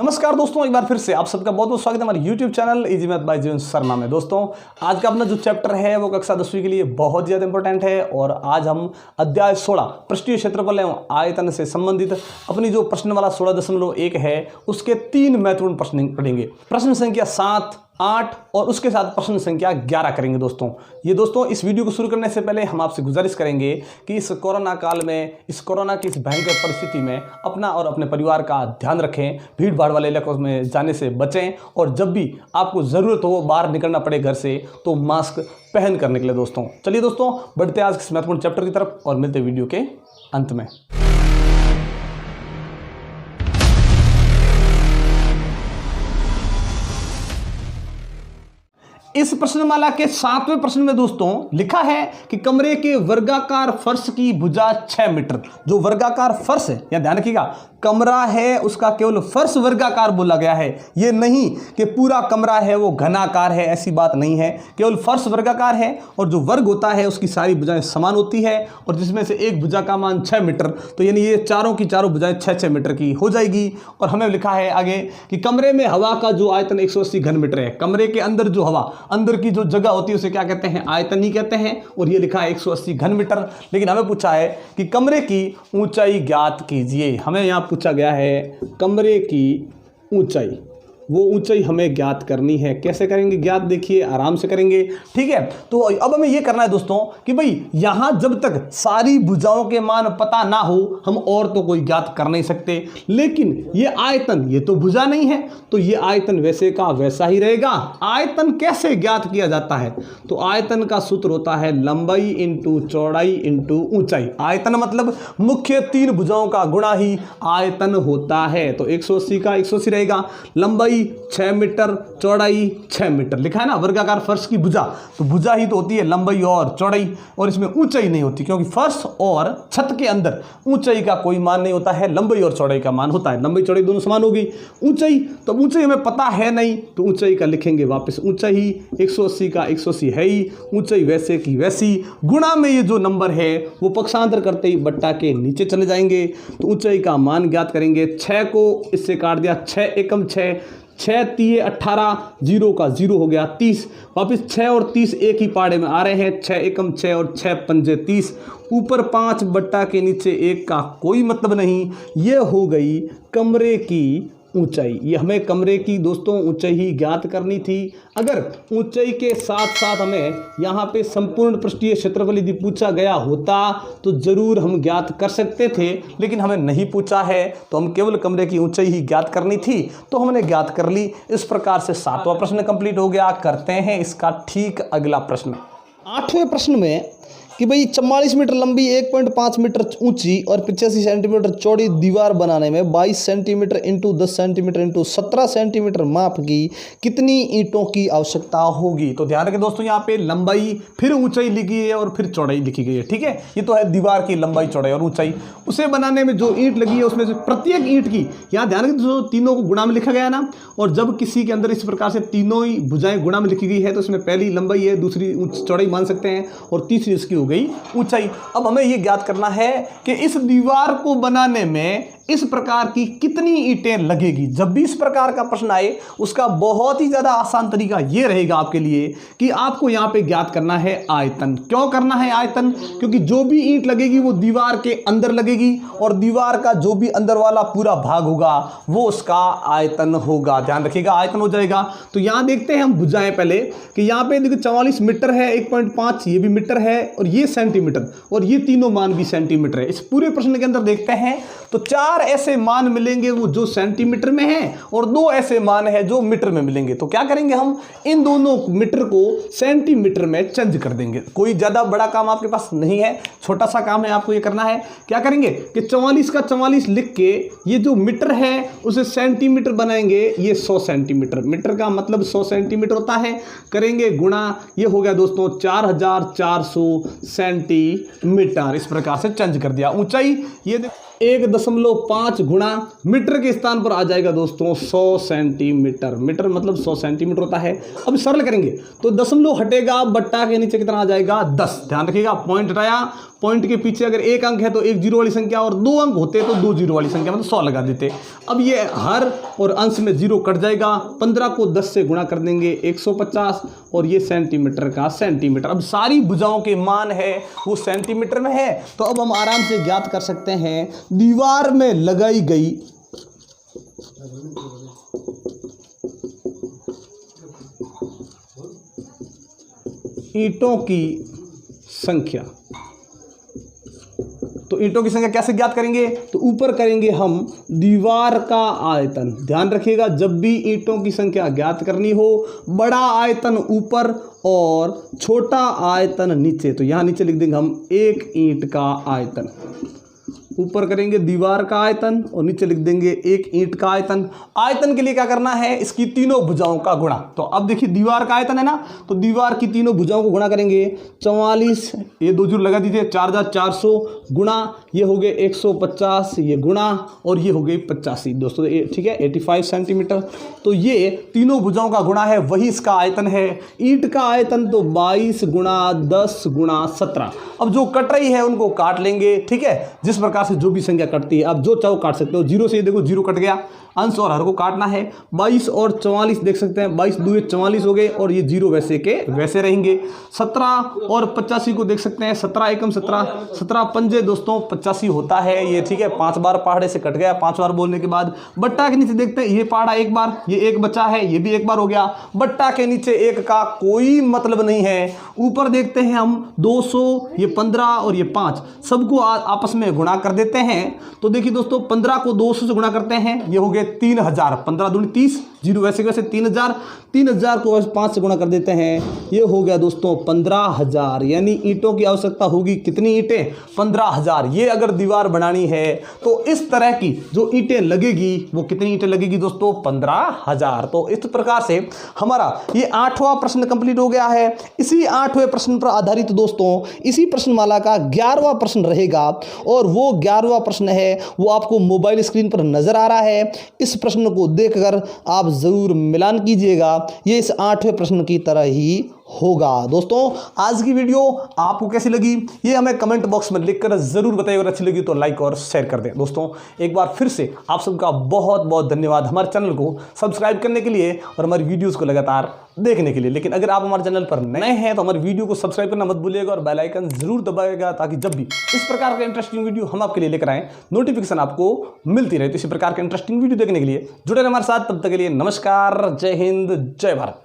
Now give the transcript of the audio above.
नमस्कार दोस्तों, एक बार फिर से आप सबका बहुत बहुत स्वागत है हमारे YouTube channel easy math bye जीवन शर्मा में। दोस्तों आज का अपना जो चैप्टर है वो कक्षा 10वीं के लिए बहुत ज़्यादा इंपॉर्टेंट है और आज हम अध्याय 16 पृष्ठीय क्षेत्रफल एवं आयतन से संबंधित अपनी जो प्रश्नमाला 16.1 है उसके 3 महत्वपूर्ण प्रश्न पढ़ेंगे। प्रश्न संख्या 7, 8 और उसके साथ प्रश्न संख्या 11 करेंगे। दोस्तों इस वीडियो को शुरू करने से पहले हम आपसे गुजारिश करेंगे कि इस कोरोना काल में, इस कोरोना की इस भयंकर परिस्थिति में अपना और अपने परिवार का ध्यान रखें, भीड़ भाड़ वाले इलाकों में जाने से बचें और जब भी आपको ज़रूरत हो बाहर निकलना पड़े घर से तो मास्क पहन कर निकले। दोस्तों चलिए दोस्तों बढ़ते आज इस महत्वपूर्ण चैप्टर की तरफ और मिलते वीडियो के अंत में। इस प्रश्नमाला के 7वें प्रश्न में दोस्तों लिखा है कि कमरे के वर्गाकार फर्श की भुजा 6 मीटर। जो वर्गाकार फर्श है, या ध्यान रखिएगा, कमरा है उसका केवल फर्श वर्गाकार बोला गया है। ये नहीं कि पूरा कमरा है वो घनाकार है, ऐसी बात नहीं है। केवल फर्श वर्गाकार है और जो वर्ग होता है उसकी सारी भुजाएं समान होती है और जिसमें से एक भुजा का मान 6 मीटर, तो यानी ये चारों की चारों भुजाएं 6-6 मीटर की हो जाएगी। और हमें लिखा है आगे कि कमरे में हवा का जो आयतन 180 घन मीटर है। कमरे के अंदर जो हवा, अंदर की जो जगह होती है उसे क्या कहते हैं? आयतन ही कहते हैं। और ये लिखा है 180 घन मीटर। लेकिन हमें पूछा है कि कमरे की ऊंचाई ज्ञात कीजिए। हमें यहाँ पूछा गया है कमरे की ऊंचाई, वो ऊंचाई हमें ज्ञात करनी है। कैसे करेंगे ज्ञात? देखिए आराम से करेंगे, ठीक है। तो अब हमें ये करना है दोस्तों कि भाई यहां जब तक सारी भुजाओं के मान पता ना हो हम और तो कोई ज्ञात कर नहीं सकते। लेकिन ये आयतन, ये तो भुजा नहीं है, तो ये आयतन वैसे का वैसा ही रहेगा। आयतन कैसे ज्ञात किया जाता है? तो आयतन का सूत्र होता है लंबाई इंटू चौड़ाई इंटू ऊंचाई। आयतन मतलब मुख्य 3 भुजाओं का गुणा ही आयतन होता है। तो 180 का 180 रहेगा, लंबाई 6 मीटर, चौड़ाई 6 मीटर। लिखा है ना वर्गाकार फर्श की भुजा, तो भुजा ही तो होती है लंबाई और चौड़ाई, और इसमें ऊंचाई नहीं होती क्योंकि फर्श और छत के अंदर ऊंचाई का कोई मान नहीं होता है, लंबाई और चौड़ाई का मान होता है। लंबाई चौड़ाई दोनों समान होगी। ऊंचाई, तो ऊंचाई हमें पता है नहीं तो ऊंचाई का लिखेंगे वापस ऊंचाई। 180 का 180 है ही, ऊंचाई वैसे की वैसी। गुणा में ये जो नंबर है वो पक्षांतर करते ही बट्टा के नीचे चले जाएंगे, तो ऊंचाई का मान ज्ञात करेंगे। 6 को इससे काट दिया, 6 एकम 6, 6 3 18, 0 का 0 हो गया 30। वापस 6 और 30 एक ही पाड़े में आ रहे हैं, 6 एकम 6 और 6 पंजे 30। ऊपर 5 बट्टा के नीचे 1 का कोई मतलब नहीं। ये हो गई कमरे की ऊंचाई। ये हमें कमरे की दोस्तों ऊंचाई ही ज्ञात करनी थी। अगर ऊंचाई के साथ साथ हमें यहाँ पे संपूर्ण पृष्ठीय क्षेत्रफल यदि पूछा गया होता तो जरूर हम ज्ञात कर सकते थे, लेकिन हमें नहीं पूछा है तो हम केवल कमरे की ऊंचाई ही ज्ञात करनी थी, तो हमने ज्ञात कर ली। इस प्रकार से 7वां प्रश्न कंप्लीट हो गया। करते हैं इसका ठीक अगला प्रश्न। 8वें प्रश्न में कि भाई 44 मीटर लंबी 1.5 मीटर ऊंची और 85 सेंटीमीटर चौड़ी दीवार बनाने में 22 centimetre into 10 centimetre into 17 centimetre माप की कितनी ईंटों की आवश्यकता होगी? तो ध्यान रखें दोस्तों, यहाँ पे लंबाई फिर ऊंचाई लिखी है और फिर चौड़ाई लिखी गई है, ठीक है। ये तो है दीवार की लंबाई, चौड़ाई और ऊंचाई। उसे बनाने में जो ईंट लगी है उसमें से प्रत्येक ईंट की, यहाँ ध्यान रखें दोस्तों, तीनों को गुणा में लिखा गया ना। और जब किसी के अंदर इस प्रकार से तीनों ही भुजाएं गुणा में लिखी गई है तो इसमें पहली लंबाई है, दूसरी चौड़ाई मान सकते हैं और तीसरी इसकी हो गई ऊंचाई। अब हमें यह ज्ञात करना है कि इस दीवार को बनाने में इस प्रकार की कितनी ईंटें लगेगी। जब भी इस प्रकार का प्रश्न आए उसका बहुत ही ज्यादा आसान तरीका यह रहेगा आपके लिए कि आपको यहां पे ज्ञात करना है आयतन। क्यों करना है आयतन? क्योंकि जो भी ईंट लगेगी वो दीवार के अंदर लगेगी और दीवार का जो भी अंदर वाला पूरा भाग होगा वो उसका आयतन होगा। ध्यान रखिएगा, आयतन हो जाएगा। तो यहां देखते हैं हम भुजाएं पहले कि यहां पे देखो 44 मीटर है, 1.5 ये भी मीटर है और ये सेंटीमीटर, और ये तीनों मान भी सेंटीमीटर है। इस पूरे प्रश्न के अंदर देखते हैं तो 4 ऐसे मान मिलेंगे वो जो सेंटीमीटर में हैं और 2 ऐसे मान हैं जो मीटर में मिलेंगे। तो क्या करेंगे हम इन दोनों मीटर को सेंटीमीटर में चेंज कर देंगे। कोई ज्यादा बड़ा काम आपके पास नहीं है, छोटा सा काम है, आपको ये करना है। क्या करेंगे कि 44 का 44 लिख के ये जो मीटर है उसे सेंटीमीटर बनाएंगे। ये 100 सेंटीमीटर, मीटर का मतलब 100 सेंटीमीटर होता है। करेंगे गुणा, ये हो गया दोस्तों 4400 सेंटीमीटर। इस प्रकार से चेंज कर दिया। ऊंचाई ये 1 2.5 गुणा मीटर के स्थान पर आ जाएगा दोस्तों 100 सेंटीमीटर। मीटर मतलब 100 सेंटीमीटर होता है। अब सरल करेंगे तो दशमलव हटेगा, बट्टा के नीचे कितना आ जाएगा 10। ध्यान रखिएगा, पॉइंट हटाया, पॉइंट के पीछे अगर एक अंक है तो एक जीरो वाली संख्या, और 2 अंक होते तो 2 जीरो वाली संख्या, मतलब 100 लगा देते। अब ये हर और अंश में जीरो कट जाएगा। 15 को 10 से गुणा कर देंगे 150, और ये सेंटीमीटर का सेंटीमीटर। अब सारी भुजाओं के मान है वो सेंटीमीटर में है, तो अब हम आराम से ज्ञात कर सकते हैं दीवार में लगाई गई ईंटों की संख्या। तो ईंटों की संख्या कैसे ज्ञात करेंगे, तो ऊपर करेंगे हम दीवार का आयतन। ध्यान रखिएगा, जब भी ईंटों की संख्या ज्ञात करनी हो, बड़ा आयतन ऊपर और छोटा आयतन नीचे। तो यहां नीचे लिख देंगे हम एक ईंट का आयतन। ऊपर करेंगे दीवार का आयतन और नीचे लिख देंगे एक ईंट का आयतन। आयतन के लिए क्या करना है, इसकी तीनों भुजाओं का गुणा। तो अब देखिए दीवार का आयतन है ना, तो दीवार की तीनों भुजाओं को गुणा करेंगे। 44, ये 2 जीरो लगा दीजिए, 4400 गुणा, ये हो गए 150, ये गुणा, और ये हो गई 85 दोस्तों, ठीक है 85 सेंटीमीटर। तो ये तीनों भुजाओं का गुणा है, वही इसका आयतन है। ईंट का आयतन तो 22 गुणा 10 गुणा 17। अब जो कट रही है उनको काट लेंगे, ठीक है, जिस प्रकार से जो भी संख्या कटती है। अब जो चाहो काट सकते हो, जीरो से ये देखो जीरो कट गया, अंश और हर को काटना है। 22 और 44 देख सकते हैं, 22 दूए 44 हो गए, और ये जीरो वैसे के वैसे रहेंगे। 17 और 85 को देख सकते हैं, 17 एकम 17, 17 पंजे दोस्तों 85 होता है ये, ठीक है। 5 बार पहाड़े से कट गया, 5 बार बोलने के बाद। बट्टा के नीचे देखते हैं, ये पहाड़ा एक बार, ये एक बचा है, ये भी एक बार हो गया। बट्टा के नीचे एक का कोई मतलब नहीं है। ऊपर देखते हैं हम 200, ये 15 और ये 5, सबको आपस में गुणा कर देते हैं। तो देखिए दोस्तों 15 को 200 से गुणा करते हैं, ये हो गए 3000। 15 दूनी 30, जीरो वैसे वैसे 3000, 3000 को 5 से गुणा कर देते हैं, ये हो गया दोस्तों 15000। यानी ईंटों की आवश्यकता होगी कितनी ईंटें, 15000। ये अगर दीवार बनानी है तो इस तरह की जो ईंटें लगेगी, वो कितनी ईंटें लगेगी दोस्तों, 15000। तो इस प्रकार से हमारा ये 8वां प्रश्न कंप्लीट हो गया है। इसी 8वें प्रश्न पर आधारित दोस्तों इसी प्रश्नमाला का 11वां प्रश्न रहेगा, और वो 11वां प्रश्न है वो आपको मोबाइल स्क्रीन पर नजर आ रहा है। इस प्रश्न को देखकर आप जरूर मिलान कीजिएगा, ये इस 8वें प्रश्न की तरह ही होगा। दोस्तों आज की वीडियो आपको कैसी लगी ये हमें कमेंट बॉक्स में लिखकर जरूर बताइए, अगर अच्छी लगी तो लाइक और शेयर कर दें। दोस्तों एक बार फिर से आप सबका बहुत बहुत धन्यवाद हमारे चैनल को सब्सक्राइब करने के लिए और हमारी वीडियोस को लगातार देखने के लिए। लेकिन अगर आप हमारे चैनल पर नए हैं तो हमारी वीडियो को सब्सक्राइब करना मत भूलिएगा और बेल आइकन जरूर दबाइएगा, ताकि जब भी इस प्रकार का इंटरेस्टिंग वीडियो हम आपके लिए लेकर आएँ नोटिफिकेशन आपको मिलती रहे। तो इसी प्रकार के इंटरेस्टिंग वीडियो देखने के लिए जुड़े रहे हमारे साथ। तब तक के लिए नमस्कार, जय हिंद, जय भारत।